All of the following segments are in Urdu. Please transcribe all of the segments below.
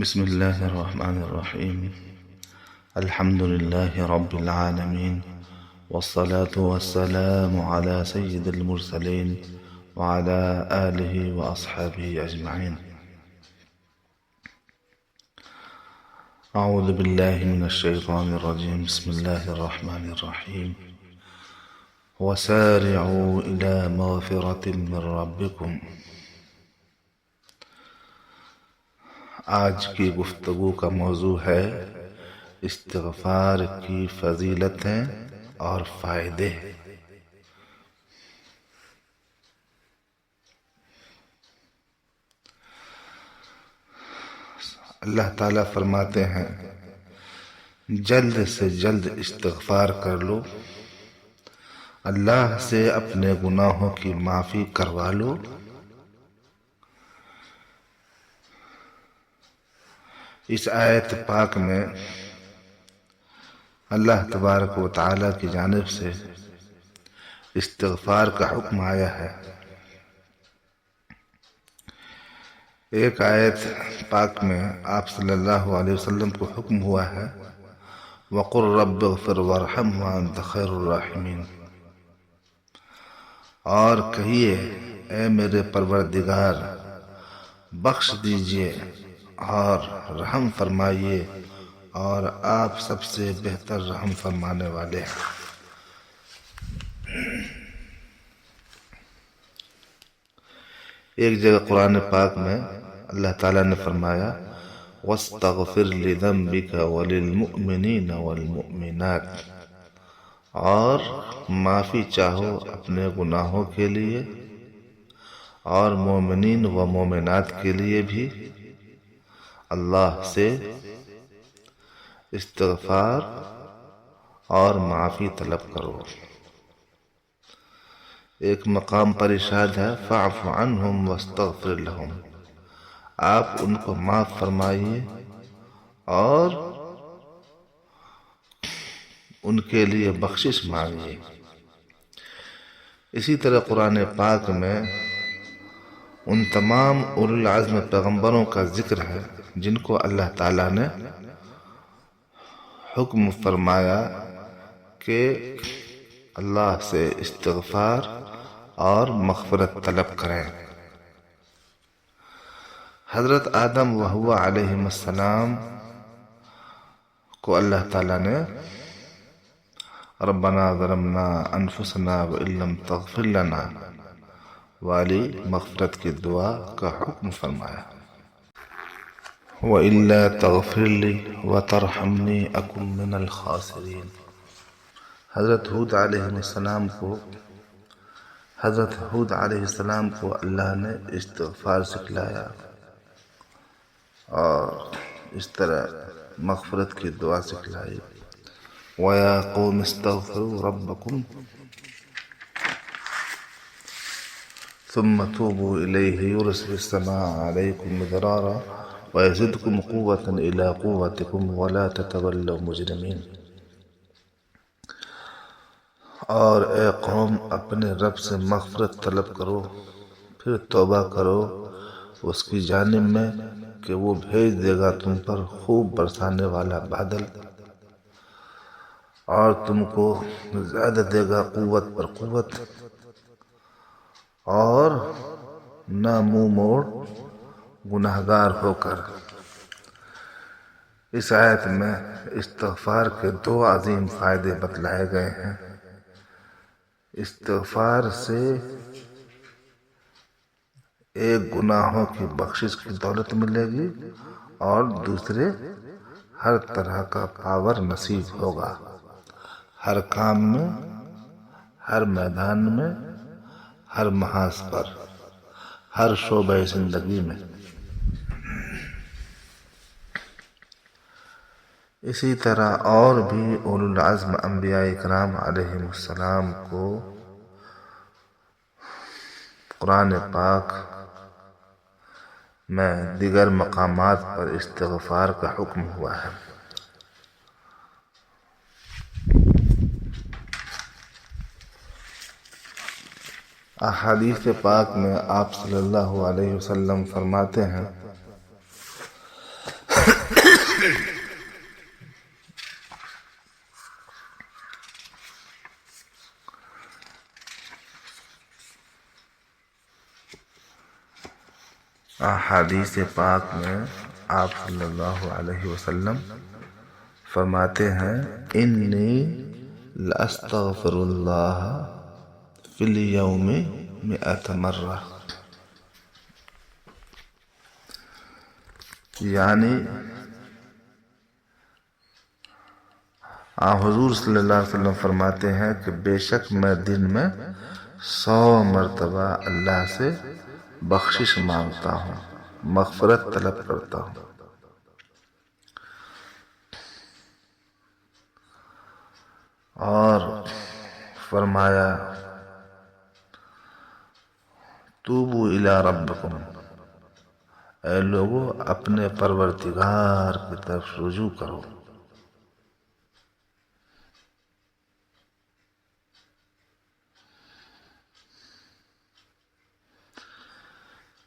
بسم الله الرحمن الرحيم. الحمد لله رب العالمين، والصلاة والسلام على سيد المرسلين وعلى آله وأصحابه أجمعين. أعوذ بالله من الشيطان الرجيم. بسم الله الرحمن الرحيم. وسارعوا إلى مغفرة من ربكم. آج کی گفتگو کا موضوع ہے استغفار کی فضیلتیں اور فائدے۔ اللہ تعالیٰ فرماتے ہیں جلد سے جلد استغفار کر لو، اللہ سے اپنے گناہوں کی معافی کروا لو۔ اس آیت پاک میں اللہ تبارک و تعالیٰ کی جانب سے استغفار کا حکم آیا ہے۔ ایک آیت پاک میں آپ صلی اللہ علیہ وسلم کو حکم ہوا ہے وَقُلْ رَبِّ اغْفِرْ وَارْحَمْ وَأَنْتَ خَيْرُ الرَّاحِمِينَ، اور کہیے اے میرے پروردگار بخش دیجئے اور رحم فرمائیے، اور آپ سب سے بہتر رحم فرمانے والے ہیں۔ ایک جگہ قرآن پاک میں اللہ تعالیٰ نے فرمایا وَاسْتَغْفِرْ لِذَنْبِكَ وَلِلْمُؤْمِنِينَ وَالْمُؤْمِنَاتِ، اور معافی چاہو اپنے گناہوں کے لیے اور مومنین و مومنات کے لیے بھی۔ اللہ سے استغفار اور معافی طلب کرو۔ ایک مقام پر ارشاد ہے فَاعْفُ عَنْهُمْ وَاسْتَغْفِرْ لَهُمْ، آپ ان کو معاف فرمائیے اور ان کے لیے بخشش مانگیے۔ اسی طرح قرآن پاک میں ان تمام اولو العزم پیغمبروں کا ذکر ہے جن کو اللہ تعالیٰ نے حکم فرمایا کہ اللہ سے استغفار اور مغفرت طلب کریں۔ حضرت آدم و حوا علیہ السلام کو اللہ تعالیٰ نے ربنا ظلمنا انفسنا وان لم تغفر لنا والی مغفرت کی دعا کا حکم فرمایا۔ وَإِلَّا تَغْفِرْ لِي وَتَرْحَمْنِي أَكُنْ مِنَ الْخَاسِرِينَ۔ حضرت ہود علیہ السلام کو اللہ نے استغفار سکھلایا اور اس طرح مغفرت کی دعا سکھلائی۔ وَيَا قَوْمِ اسْتَغْفِرُوا رَبَّكُمْ ثُمَّ تُوبُوا إِلَيْهِ يُرْسِلِ السَّمَاءَ عَلَيْكُمْ مِدْرَارًا وَيَزِدْكُمْ قُوَّةً إِلَىٰ قُوَّتِكُمْ وَلَا تَتَوَلَّوْا مُجْرِمِينَ۔ اور اے قوم اپنے رب سے مغفرت طلب کرو، پھر توبہ کرو اس کی جانب میں کہ وہ بھیج دے گا تم پر خوب برسانے والا بادل، اور تم کو زیادہ دے گا قوت پر قوت، اور نہ منہ موڑ گناہگار ہو کر۔ اس آیت میں استغفار کے دو عظیم فائدے بتلائے گئے ہیں۔ استغفار سے ایک گناہوں کی بخشش کی دولت ملے گی اور دوسرے ہر طرح کا پاور نصیب ہوگا، ہر کام میں، ہر میدان میں، ہر محاذ پر، ہر شعبہ زندگی میں۔ اسی طرح اور بھی اولو العزم انبیاء کرام علیہم السلام کو قرآن پاک میں دیگر مقامات پر استغفار کا حکم ہوا ہے۔ احادیث پاک میں آپ صلی اللہ علیہ وسلم فرماتے ہیں احادیث پاک میں آپ صلی اللہ علیہ وسلم فرماتے ہیں انی لاستغفر اللہ فی الیوم 100 مرہ، یعنی حضور صلی اللہ علیہ وسلم فرماتے ہیں کہ بے شک میں دن میں 100 مرتبہ اللہ سے بخشش مانگتا ہوں، مغفرت طلب کرتا ہوں۔ اور فرمایا توبوا الی ربکم، اے لوگو اپنے پروردگار کی طرف رجوع کرو۔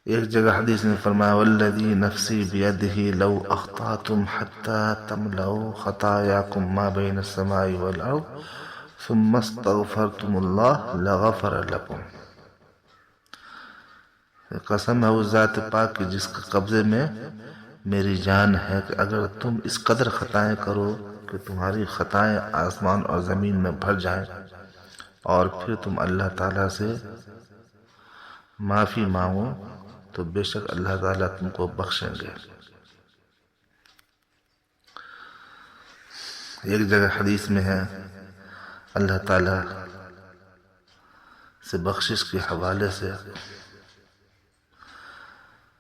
ایک جگہ حدیث میں فرمایا والذی نفسی بیدہ لو اخطأتم حتی تملؤوا خطایاکم ما بین السماء والارض ثم استغفرتم اللہ لغفر لکم۔ قسم ہے اس ذات پاک کی جس کے قبضے میں میری جان ہے کہ اگر تم اس قدر خطائیں کرو کہ تمہاری خطائیں آسمان اور زمین میں بھر جائیں اور پھر تم اللہ تعالیٰ سے معافی مانگو تو بے شک اللہ تعالیٰ تم کو بخشیں گے۔ ایک جگہ حدیث میں ہے اللہ تعالیٰ سے بخشش کے حوالے سے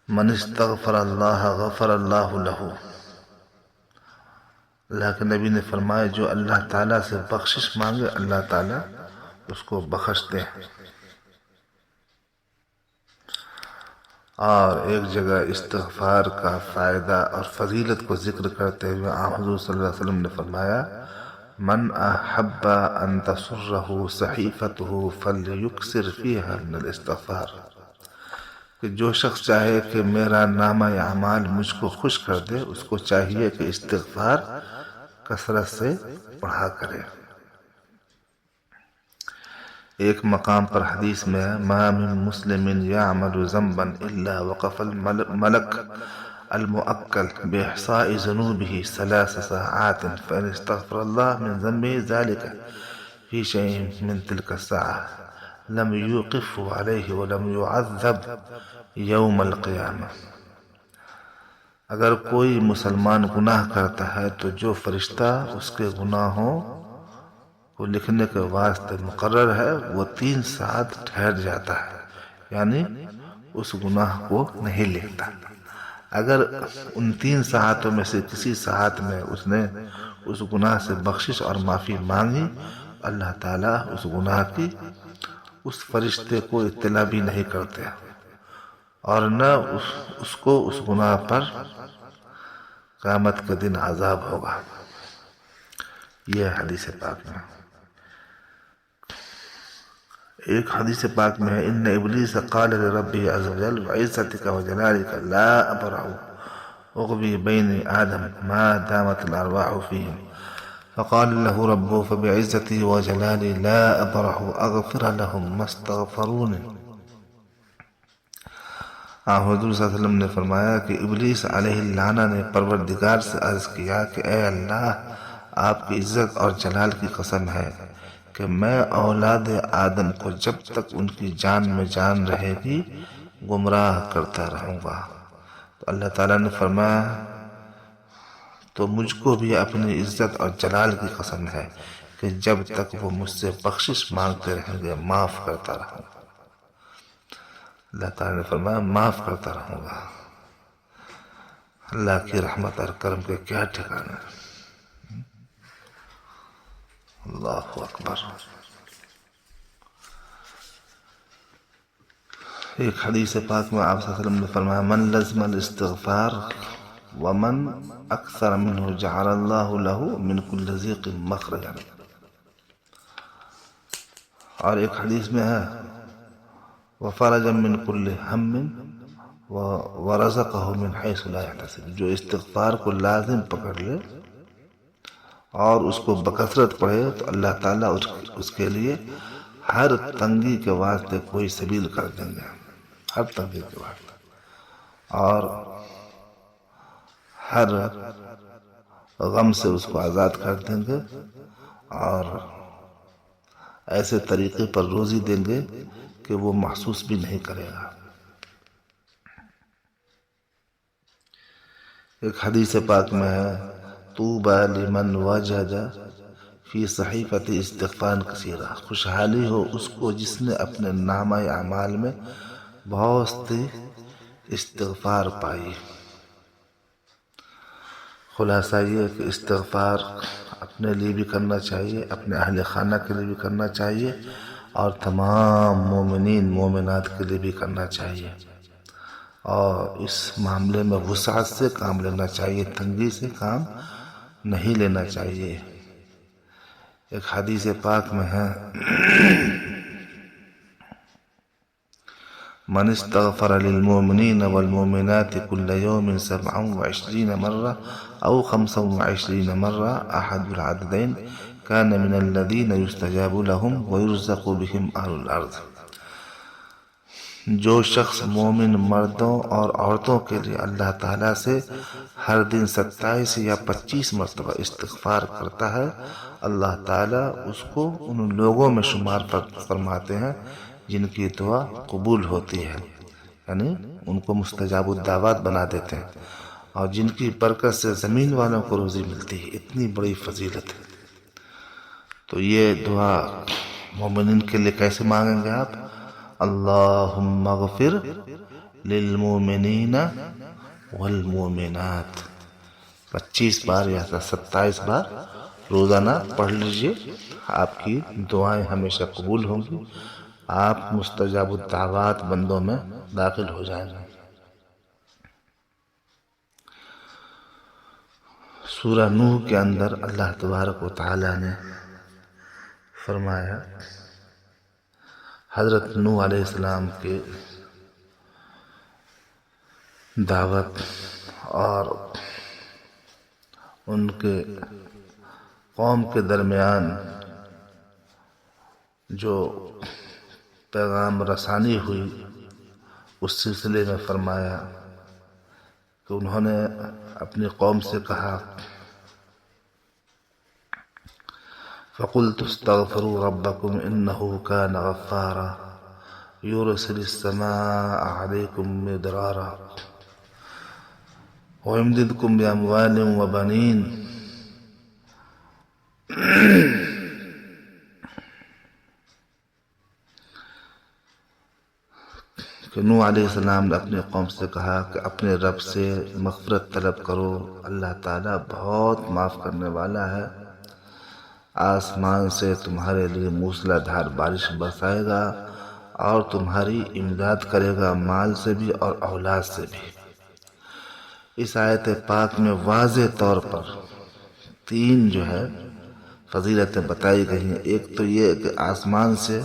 من استغفر اللہ غفر اللہ لہ، اللہ کے نبی نے فرمایا جو اللہ تعالیٰ سے بخشش مانگے اللہ تعالیٰ اس کو بخشتے ہیں۔ اور ایک جگہ استغفار کا فائدہ اور فضیلت کو ذکر کرتے ہوئے حضور صلی اللہ علیہ وسلم نے فرمایا من احب ان تسرہ صحیفتہ فلیکثر فیہا من الاستغفار، کہ جو شخص چاہے کہ میرا نامہ اعمال مجھ کو خوش کر دے اس کو چاہیے کہ استغفار کثرت سے پڑھا کرے۔ ایک مقام پر حدیث میں ہے ما من مسلم یعمل ذنبا الا وقف الملک المؤکل باحصاء ذنوبه 3 ساعات فان استغفر الله من ذنبه ذلك في شيء من تلك الساعة لم يوقفه عليه ولم يعذب يوم القيامة۔ اگر کوئی مسلمان گناہ کرتا ہے تو جو فرشتہ اس کے گناہوں کو لکھنے کے واسطے مقرر ہے وہ 3 ساعت ٹھہر جاتا ہے، یعنی اس گناہ کو نہیں لکھتا۔ اگر ان 3 ساعتوں میں سے کسی ساعت میں اس نے اس گناہ سے بخشش اور معافی مانگی اللہ تعالیٰ اس گناہ کی اس فرشتے کو اطلاع بھی نہیں کرتے اور نہ اس کو اس گناہ پر قیامت کے دن عذاب ہوگا۔ یہ حدیث پاک میں ایک حدیث پاک میں ہے ان ابلیس قال لربه عز وجل وعزتك وجلالك لا ابرح اغوي بين آدم ما دامت الارواح فيهم فقال له ربه فبعزتي وجلالي لا ابرح اغفر لهم ما استغفروني۔ حضور صلی اللہ علیہ وسلم نے فرمایا کہ ابلیس علیہ اللعنہ نے پروردگار سے عرض کیا کہ اے اللہ آپ کی عزت اور جلال کی قسم ہے کہ میں اولاد آدم کو جب تک ان کی جان میں جان رہے گی گمراہ کرتا رہوں گا۔ تو اللہ تعالیٰ نے فرمایا تو مجھ کو بھی اپنی عزت اور جلال کی قسم ہے کہ جب تک وہ مجھ سے بخشش مانگتے رہیں گے معاف کرتا رہوں گا۔ اللہ تعالیٰ نے فرمایا معاف کرتا رہوں گا۔ اللہ کی رحمت اور کرم کے کیا ٹھکانے۔ اللہ اکبر۔ ایک حدیث پاک میں آپ صلی اللہ علیہ وسلم نے فرمایا من لزم الاستغفار ومن اکثر منہ جعل اللہ له من کل ضیق مخرجا۔ اور ایک حدیث میں ہے وفرجا من کل ہم ورزقہ من حیث لا یحتسب، جو استغفار کو لازم پکڑ لے اور اس کو بکثرت پڑھے تو اللہ تعالیٰ اس کے لیے ہر تنگی کے واسطے کوئی سبیل کر دیں گے، ہر تنگی کے واسطے، اور ہر غم سے اس کو آزاد کر دیں گے، اور ایسے طریقے پر روزی دیں گے کہ وہ محسوس بھی نہیں کرے گا۔ ایک حدیث پاک میں ہے طوبی لمن وجد فی صحیفۃ استغفار کثیرہ، خوشحالی ہو اس کو جس نے اپنے نامہ اعمال میں بہت سی استغفار پائی۔ خلاصہ یہ کہ استغفار اپنے لیے بھی کرنا چاہیے، اپنے اہل خانہ کے لیے بھی کرنا چاہیے، اور تمام مومنین مومنات کے لیے بھی کرنا چاہیے، اور اس معاملے میں وسعت سے کام لینا چاہیے، تنگی سے کام نہیں لینا چاہیے۔ ایک حدیث پاک میں ہے من استغفر للمؤمنین والمؤمنات كل يوم 27 مرة أو 25 مرة أحد العددين كان من الذين يستجاب لهم ويرزق بهم أهل الأرض۔ جو شخص مومن مردوں اور عورتوں کے لیے اللہ تعالیٰ سے ہر دن 27 یا 25 مرتبہ استغفار کرتا ہے، اللہ تعالیٰ اس کو ان لوگوں میں شمار فرماتے ہیں جن کی دعا قبول ہوتی ہے، یعنی ان کو مستجاب الدعوات بنا دیتے ہیں، اور جن کی برکت سے زمین والوں کو روزی ملتی ہے۔ اتنی بڑی فضیلت ہے۔ تو یہ دعا مومنین کے لیے کیسے مانگیں گے آپ؟ اللہم اغفر للمؤمنین والمؤمنات، 25 بار یا 27 بار روزانہ پڑھ لیجئے، آپ کی دعائیں ہمیشہ قبول ہوں گی، آپ مستجاب الدعوات بندوں میں داخل ہو جائیں گے۔ سورہ نوح کے اندر اللہ تبارک و تعالی نے فرمایا حضرت نوح علیہ السلام کے دعوت اور ان کے قوم کے درمیان جو پیغام رسانی ہوئی، اس سلسلے میں فرمایا کہ انہوں نے اپنی قوم سے کہا فَقُلْتُ اسْتَغْفِرُوا رَبَّكُمْ إِنَّهُ كَانَ غَفَّارًا يُرْسِلِ السَّمَاءَ عَلَيْكُمْ مِدْرَارًا وَيُمْدِدْكُمْ بِأَمْوَالٍ وَبَنِينَ۔ کہ نوح علیہ السلام نے اپنی قوم سے کہا کہ اپنے رب سے مغفرت طلب کرو، اللہ تعالیٰ بہت معاف کرنے والا ہے، آسمان سے تمہارے لیے موسلا دھار بارش برسائے گا اور تمہاری امداد کرے گا، مال سے بھی اور اولاد سے بھی۔ اس آیت پاک میں واضح طور پر 3 جو ہے فضیلتیں بتائی گئی ہیں۔ ایک تو یہ کہ آسمان سے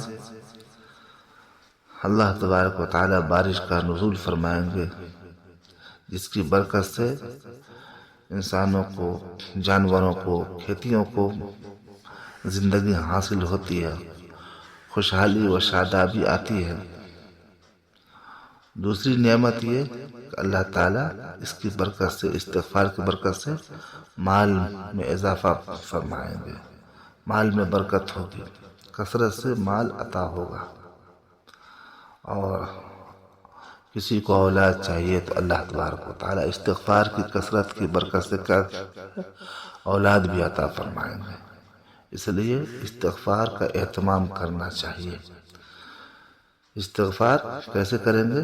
اللہ تبارک و تعالی بارش کا نزول فرمائیں گے، جس کی برکت سے انسانوں کو، جانوروں کو، کھیتیوں کو زندگی حاصل ہوتی ہے، خوشحالی و شادابی آتی ہے۔ دوسری نعمت یہ کہ اللہ تعالیٰ اس کی برکت سے، استغفار کی برکت سے مال میں اضافہ فرمائیں گے، مال میں برکت ہوگی، کثرت سے مال عطا ہوگا، اور کسی کو اولاد چاہیے تو اللہ تبارک و تعالیٰ استغفار کی کثرت کی برکت سے اولاد بھی عطا فرمائیں گے۔ اس لیے استغفار کا اہتمام کرنا چاہیے۔ استغفار کیسے کریں گے؟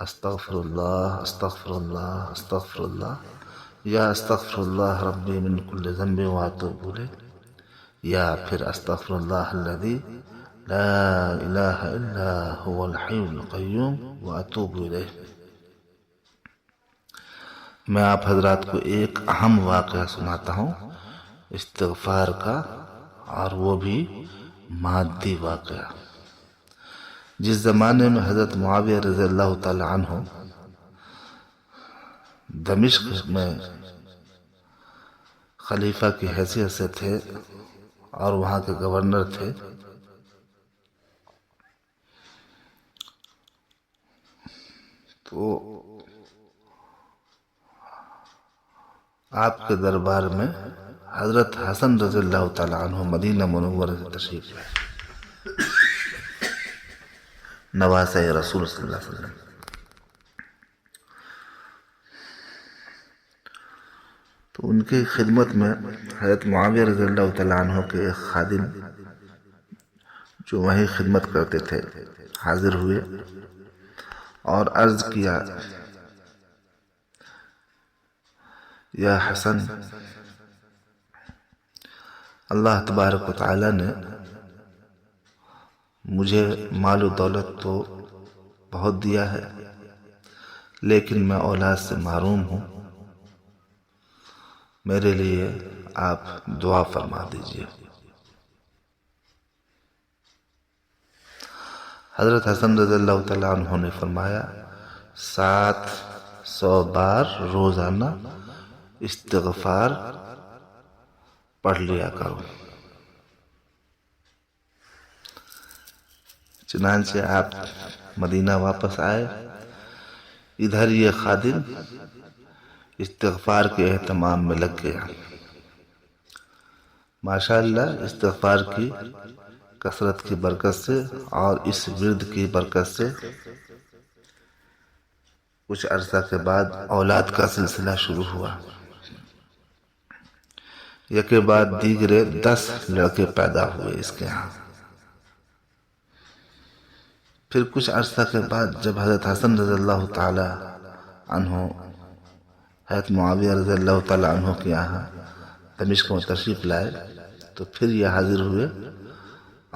استغفر اللہ استغفر اللہ استغفر اللہ، یا استغفر اللہ ربی من کل ذنب واتوب الیہ، یا پھر استغفر اللہ الذی لا الہ الا هو الحی القیوم واتوب الیہ۔ میں آپ حضرات کو ایک اہم واقعہ سناتا ہوں استغفار کا، اور وہ بھی مادی واقعہ۔ جس زمانے میں حضرت معاویہ رضی اللہ تعالی عنہ دمشق میں خلیفہ کی حیثیت سے تھے اور وہاں کے گورنر تھے. تو آپ کے دربار میں حضرت حسن رضی اللہ تعالیٰ عنہ مدینہ منورہ سے تشریف لائے، نواسہ رسول صلی اللہ علیہ وسلم. تو ان کی خدمت میں حضرت معاویہ رضی اللہ تعالیٰ عنہ کے ایک خادم جو وہیں خدمت کرتے تھے حاضر ہوئے اور عرض کیا، یا حسن، اللہ تبارک و تعالی نے مجھے مال و دولت تو بہت دیا ہے، لیکن میں اولاد سے محروم ہوں. میرے لیے آپ دعا فرما دیجیے. حضرت حسن رضی اللہ تعالیٰ عنہ نے فرمایا، 700 بار روزانہ استغفار پڑھ لیا کرو. چنانچہ آپ مدینہ واپس آئے. ادھر یہ خادم استغفار کے اہتمام میں لگ گیا. ماشاءاللہ استغفار کی کثرت کی برکت سے اور اس ورد کی برکت سے کچھ عرصہ کے بعد اولاد کا سلسلہ شروع ہوا. یکے بعد دیگرے 10 لڑکے پیدا ہوئے اس کے ہاں. پھر کچھ عرصہ کے بعد جب حضرت حسن رضی اللہ تعالی عنہ حضرت معاویہ رضی اللہ تعالی عنہ کے یہاں دمشق میں تشریف لائے تو پھر یہ حاضر ہوئے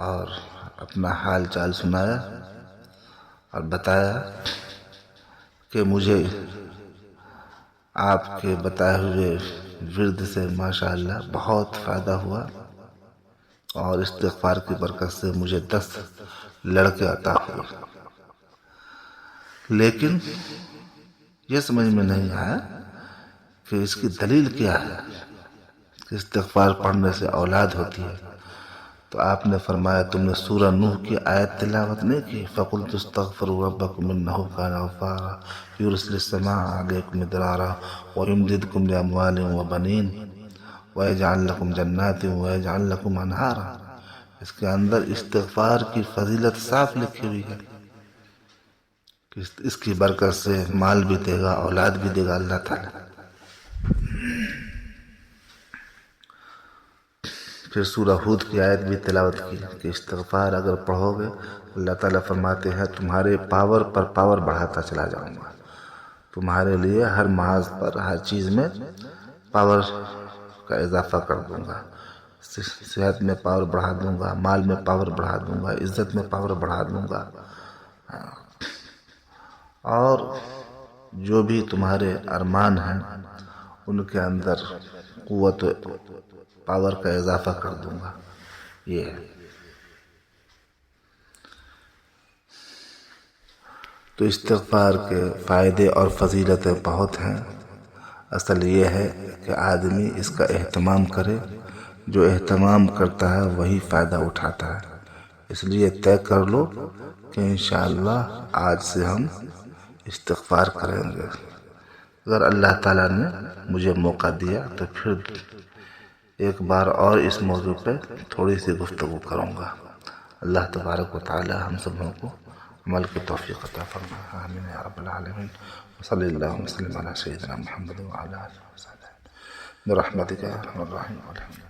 اور اپنا حال چال سنایا اور بتایا کہ مجھے آپ کے بتائے ہوئے ورد سے ماشاءاللہ بہت فائدہ ہوا اور استغفار کی برکت سے مجھے 10 لڑکے عطا ہوئے. لیکن یہ سمجھ میں نہیں آیا کہ اس کی دلیل کیا ہے کہ استغفار پڑھنے سے اولاد ہوتی ہے. تو آپ نے فرمایا، تم نے سورہ نوح کی آیت تلاوت نہیں کی؟ فَقُلْتُ اسْتَغْفِرُوا رَبَّكُمْ إِنَّهُ كَانَ غَفَّارًا يُرْسِلِ السَّمَاءَ عَلَيْكُمْ مِدْرَارًا وَيُمْدِدْكُمْ بِأَمْوَالٍ وَبَنِينَ وَيَجْعَلْ لَكُمْ جَنَّاتٍ وَيَجْعَلْ لَكُمْ أَنْهَارًا. اس کے اندر استغفار کی فضیلت صاف لکھی ہوئی ہے کہ اس کی برکت سے مال بھی دے گا، اولاد بھی دے گا اللہ تعالیٰ. پھر سورہ ہود کی آیت بھی تلاوت کی کہ استغفار اگر پڑھو گے اللہ تعالیٰ فرماتے ہیں تمہارے پاور پر پاور بڑھاتا چلا جاؤں گا، تمہارے لیے ہر محاذ پر ہر چیز میں پاور کا اضافہ کر دوں گا. صحت میں پاور بڑھا دوں گا، مال میں پاور بڑھا دوں گا، عزت میں پاور بڑھا دوں گا، اور جو بھی تمہارے ارمان ہیں ان کے اندر قوت پاور کا اضافہ کر دوں گا. یہ ہے. تو استغفار کے فائدے اور فضیلتیں بہت ہیں. اصل یہ ہے کہ آدمی اس کا اہتمام کرے. جو اہتمام کرتا ہے وہی فائدہ اٹھاتا ہے. اس لیے طے کر لو کہ انشاءاللہ آج سے ہم استغفار کریں گے. اگر اللہ تعالیٰ نے مجھے موقع دیا تو پھر ایک بار اور اس موضوع پہ تھوڑی سی گفتگو کروں گا. اللہ تبارک و تعالی ہم سب لوگوں کو عمل کی توفیق عطا فرمائے. آمین یا رب العالمین. صلی اللہ وسلم علی سیدنا محمد وعلی آلہ وصحبہ برحمتک یا ارحم الراحمین.